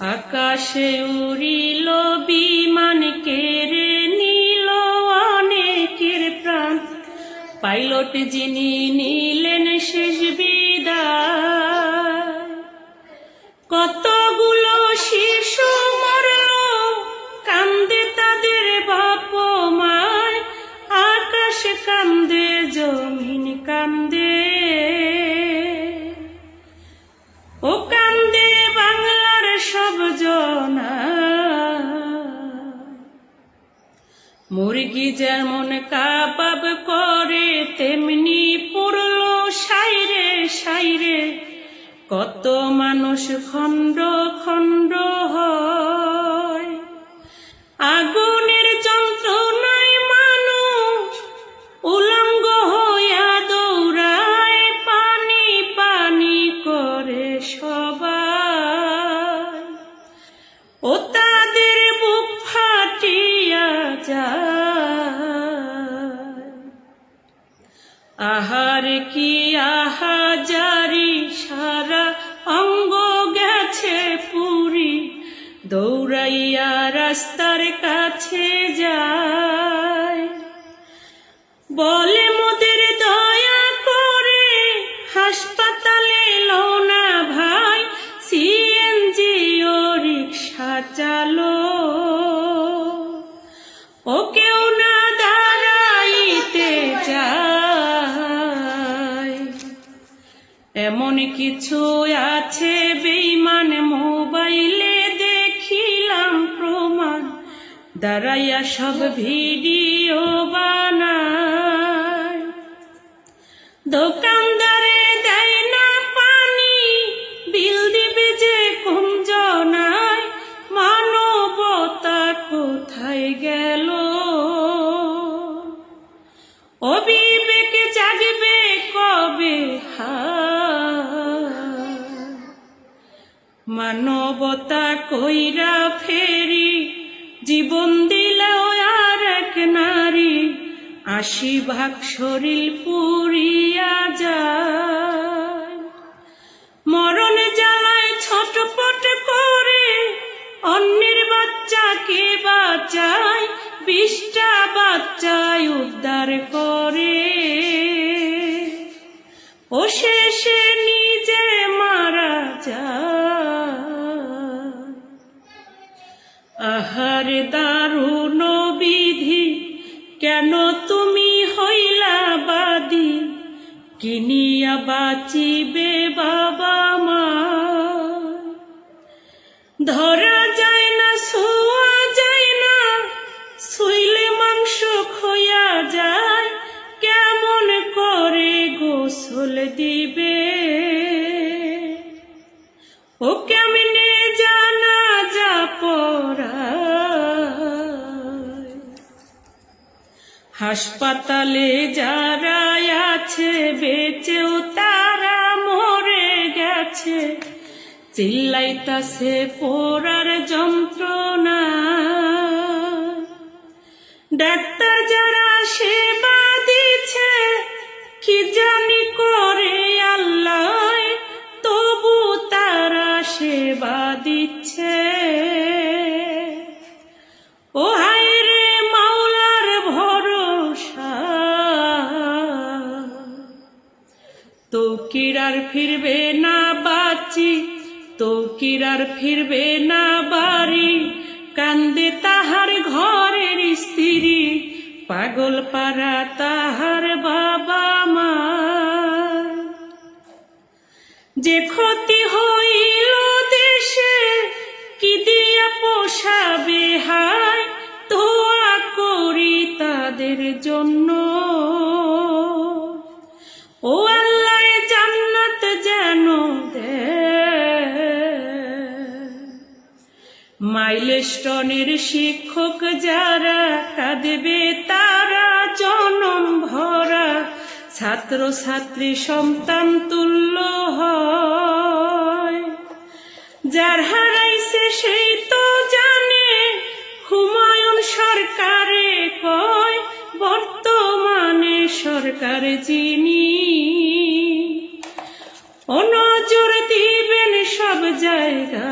আকাশে উড়িল বিমান, কেড়ে নিল অনেকের প্রাণ। পাইলট যিনি নিলেন শেষ বিদায়। কতগুলো শিশু মরল, কান্দে তাদের বাপ মায়। আকাশ কান্দে, জমিন কান্দে, ও কান্দে বাংলার সব জনা। মুরগি যেমন কাবাব করে, তেমনি পুরল সাইরে সাইরে। কত মানুষ খণ্ড খণ্ড হয়। আগুনের যন্ত্রণায় মানুষ উলঙ্গ হইয়া দৌড়ায়। পানি পানি করে সবাই, ও তাদের বুক ফাটিয়া যায়। আহার কি আহাজারি, সারা অঙ্গ গেছে পুরি। দৌড়াইয়া রাস্তার কাছে যায়, বলে মোদের দয়া করে হাসপাতালে লো না ভাই। সিএনজি ও রিক্সা চালো, ও কেউ না দাঁড়াইতে চায়। এমন কিছু আছে বেঈমান, মোবাইলে দেখিলাম প্রমাণ। দাঁড়াইয়া সব ভিডিও বানায়। দোকানদারে দেয় না পানি, বিল দিবে যে কোন জনায়। মানবতা কোথায় গেল, ও বিবেক জাগবে কবে হায়। মানবতা কইরা ফেরি, জীবন দিলেও আর এক নারী। ৮০ ভাগ শরীর পুরিয়া যায়। মরণ জ্বালায় ছটপট করে, অন্যের বাচ্চাকে বাঁচায়। ২০টা বাচ্চায় উদ্ধার করে, ও শেষে নিজে মারা যায়। আহারে দারুণ বিধি, কেন তুমি হইলা বাদী। কিনিয়া বাঁচিবে বাবা মা, ধরা যায় না ছোঁয়া যায় না। ছুঁইলে মাংস খইয়া যায়, কেমন করে গোসল দিবে। ও কেমনে জানাজা পড়ায়। হাসপাতালে যারা আছে বেঁচেও তারা মরে গেছে। চিল্লাইতাছে পোড়ার যন্ত্রণা। ডাক্তার যারা সেবা দিচ্ছে, কি জানি করে আল্লাহ, তবু তারা সেবা দিচ্ছে। ও হায় রে মাওলার ভরসা, তৌকির আর ফিরবে না বাঁচি। তৌকির আর ফিরবে না বাড়ি। কান্দে তাহার ঘরের স্ত্রী, পাগল পাড়া তাহার বাবা মা। যে ক্ষতি হইল দেশে, কি দিয়া পোষাবে হায়। দোয়া করি তাদের জন্য, ও আল্লাহ জান্নাত যেন দেয়। মাইলস্টোনের শিক্ষক যারা, কাঁদবে তারা জনম ভরা। ছাত্র ছাত্রী সন্তান তুল্য হয়। যার হারাইছে সেই তো জানে, হুমায়ুন সরকারে কয় বর্তমানে সরকার যিনি। ও নজর দিবেন সব জায়গা